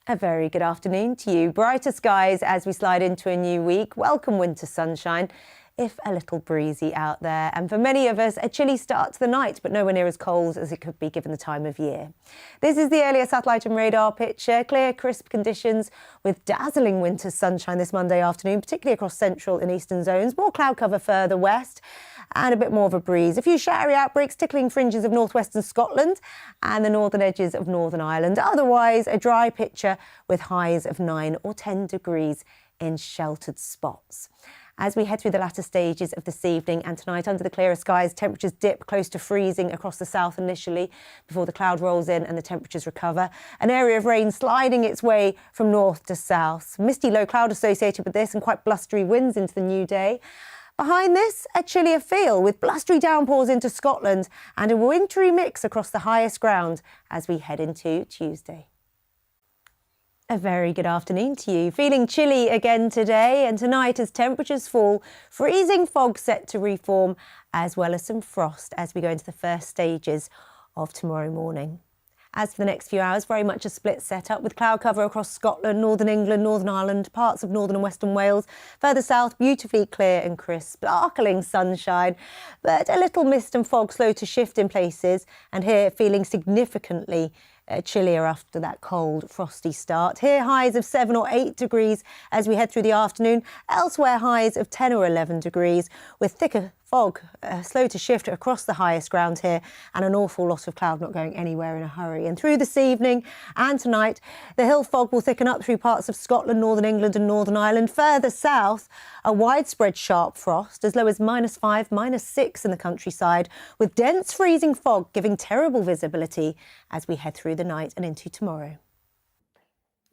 A very good afternoon to you. Brighter skies as we slide into a new week. Welcome winter sunshine, if a little breezy out there. And for many of us, a chilly start to the night, but nowhere near as cold as it could be given the time of year. This is the earlier satellite and radar picture. Clear, crisp conditions with dazzling winter sunshine this Monday afternoon, particularly across central and eastern zones. More cloud cover further west and a bit more of a breeze. A few showery outbreaks tickling fringes of northwestern Scotland and the northern edges of Northern Ireland. Otherwise, a dry picture with highs of 9 or 10 degrees in sheltered spots. As we head through the latter stages of this evening and tonight, under the clearer skies, temperatures dip close to freezing across the south initially before the cloud rolls in and the temperatures recover. An area of rain sliding its way from north to south. Misty low cloud associated with this and quite blustery winds into the new day. Behind this, a chillier feel with blustery downpours into Scotland and a wintry mix across the highest ground as we head into Tuesday. A very good afternoon to you. Feeling chilly again today and tonight as temperatures fall, freezing fog set to reform as well as some frost as we go into the first stages of tomorrow morning. As for the next few hours, very much a split setup with cloud cover across Scotland, Northern England, Northern Ireland, parts of Northern and Western Wales. Further south, beautifully clear and crisp, sparkling sunshine, but a little mist and fog slow to shift in places, and here feeling significantly chillier after that cold, frosty start. Here, highs of 7 or 8 degrees as we head through the afternoon. Elsewhere, highs of 10 or 11 degrees with thicker fog slow to shift across the highest ground here and an awful lot of cloud not going anywhere in a hurry. And through this evening and tonight, the hill fog will thicken up through parts of Scotland, Northern England and Northern Ireland. Further south, a widespread sharp frost as low as -5, -6 in the countryside, with dense freezing fog giving terrible visibility as we head through the night and into tomorrow.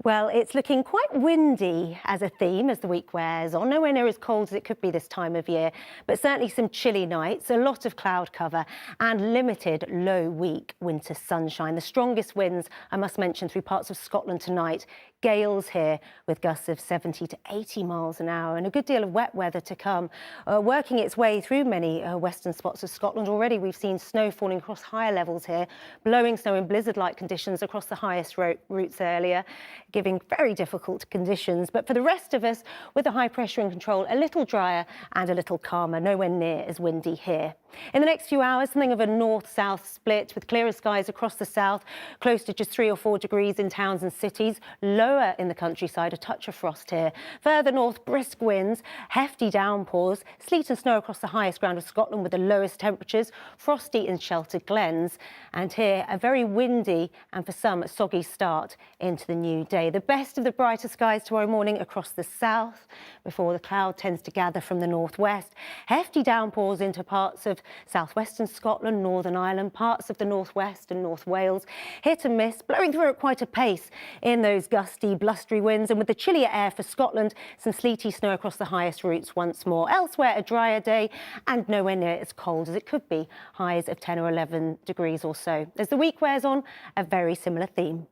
Well, it's looking quite windy as a theme as the week wears on. Nowhere near as cold as it could be this time of year, but certainly some chilly nights, a lot of cloud cover and limited low week winter sunshine. The strongest winds, I must mention, through parts of Scotland tonight. Gales here with gusts of 70 to 80 miles an hour and a good deal of wet weather to come, working its way through many western spots of Scotland. Already we've seen snow falling across higher levels here, blowing snow in blizzard-like conditions across the highest routes earlier, giving very difficult conditions. But for the rest of us, with the high pressure in control, a little drier and a little calmer, nowhere near as windy here. In the next few hours, something of a north-south split with clearer skies across the south, close to just 3 or 4 degrees in towns and cities. Lower in the countryside, a touch of frost here. Further north, brisk winds, hefty downpours, sleet and snow across the highest ground of Scotland with the lowest temperatures, frosty in sheltered glens. And here, a very windy and for some a soggy start into the new day. The best of the brighter skies tomorrow morning across the south before the cloud tends to gather from the northwest. Hefty downpours into parts of southwestern Scotland, Northern Ireland, parts of the northwest and North Wales. Hit and miss, blowing through at quite a pace in those gusty, blustery winds, and with the chillier air for Scotland, some sleety snow across the highest routes once more. Elsewhere, a drier day and nowhere near as cold as it could be, highs of 10 or 11 degrees or so. As the week wears on, a very similar theme.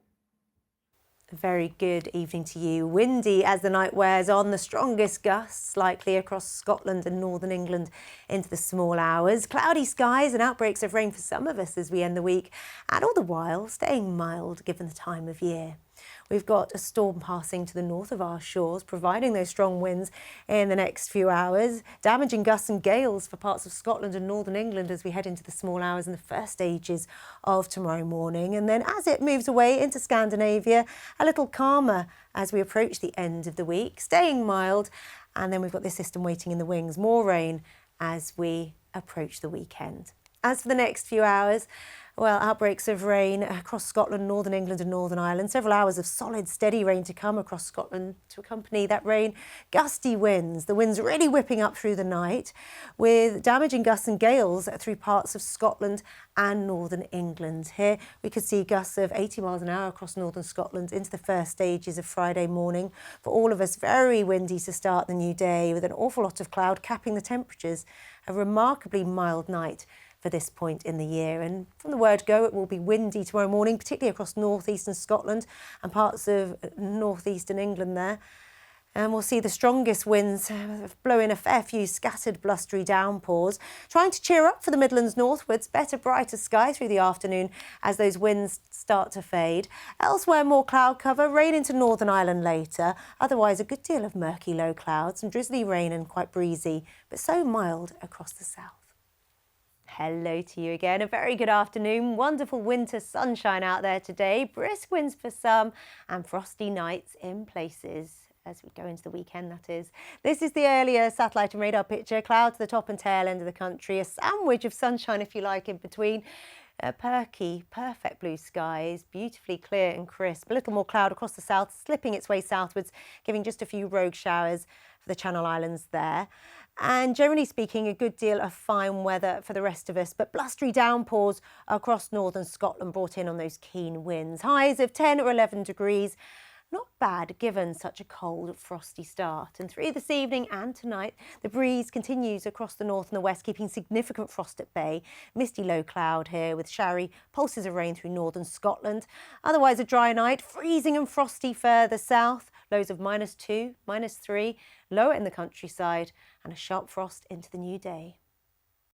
A very good evening to you. Windy as the night wears on, the strongest gusts likely across Scotland and Northern England into the small hours. Cloudy skies and outbreaks of rain for some of us as we end the week, and all the while staying mild given the time of year. We've got a storm passing to the north of our shores, providing those strong winds in the next few hours, damaging gusts and gales for parts of Scotland and Northern England as we head into the small hours in the first stages of tomorrow morning. And then as it moves away into Scandinavia, a little calmer as we approach the end of the week, staying mild. And then we've got this system waiting in the wings, more rain as we approach the weekend. As for the next few hours, well, outbreaks of rain across Scotland, Northern England and Northern Ireland. Several hours of solid, steady rain to come across Scotland to accompany that rain. Gusty winds, the winds really whipping up through the night with damaging gusts and gales through parts of Scotland and Northern England. Here we could see gusts of 80 miles an hour across Northern Scotland into the first stages of Friday morning. For all of us, very windy to start the new day with an awful lot of cloud capping the temperatures. A remarkably mild night for this point in the year. And from the word go, it will be windy tomorrow morning, particularly across northeastern Scotland and parts of northeastern England there. And we'll see the strongest winds blowing a fair few scattered blustery downpours. Trying to cheer up for the Midlands northwards, better brighter sky through the afternoon as those winds start to fade. Elsewhere, more cloud cover, rain into Northern Ireland later. Otherwise, a good deal of murky low clouds and drizzly rain and quite breezy, but so mild across the south. Hello to you again. A very good afternoon. Wonderful winter sunshine out there today. Brisk winds for some and frosty nights in places. As we go into the weekend, that is. This is the earlier satellite and radar picture. Clouds at the top and tail end of the country. A sandwich of sunshine, if you like, in between. Perky, perfect blue skies, beautifully clear and crisp. A little more cloud across the south, slipping its way southwards, giving just a few rogue showers for the Channel Islands there. And generally speaking, a good deal of fine weather for the rest of us, but blustery downpours across northern Scotland brought in on those keen winds. Highs of 10 or 11 degrees. Not bad given such a cold, frosty start. And through this evening and tonight, the breeze continues across the north and the west, keeping significant frost at bay. Misty low cloud here with showery pulses of rain through northern Scotland. Otherwise a dry night, freezing and frosty further south. Lows of -2, -3, lower in the countryside, and a sharp frost into the new day.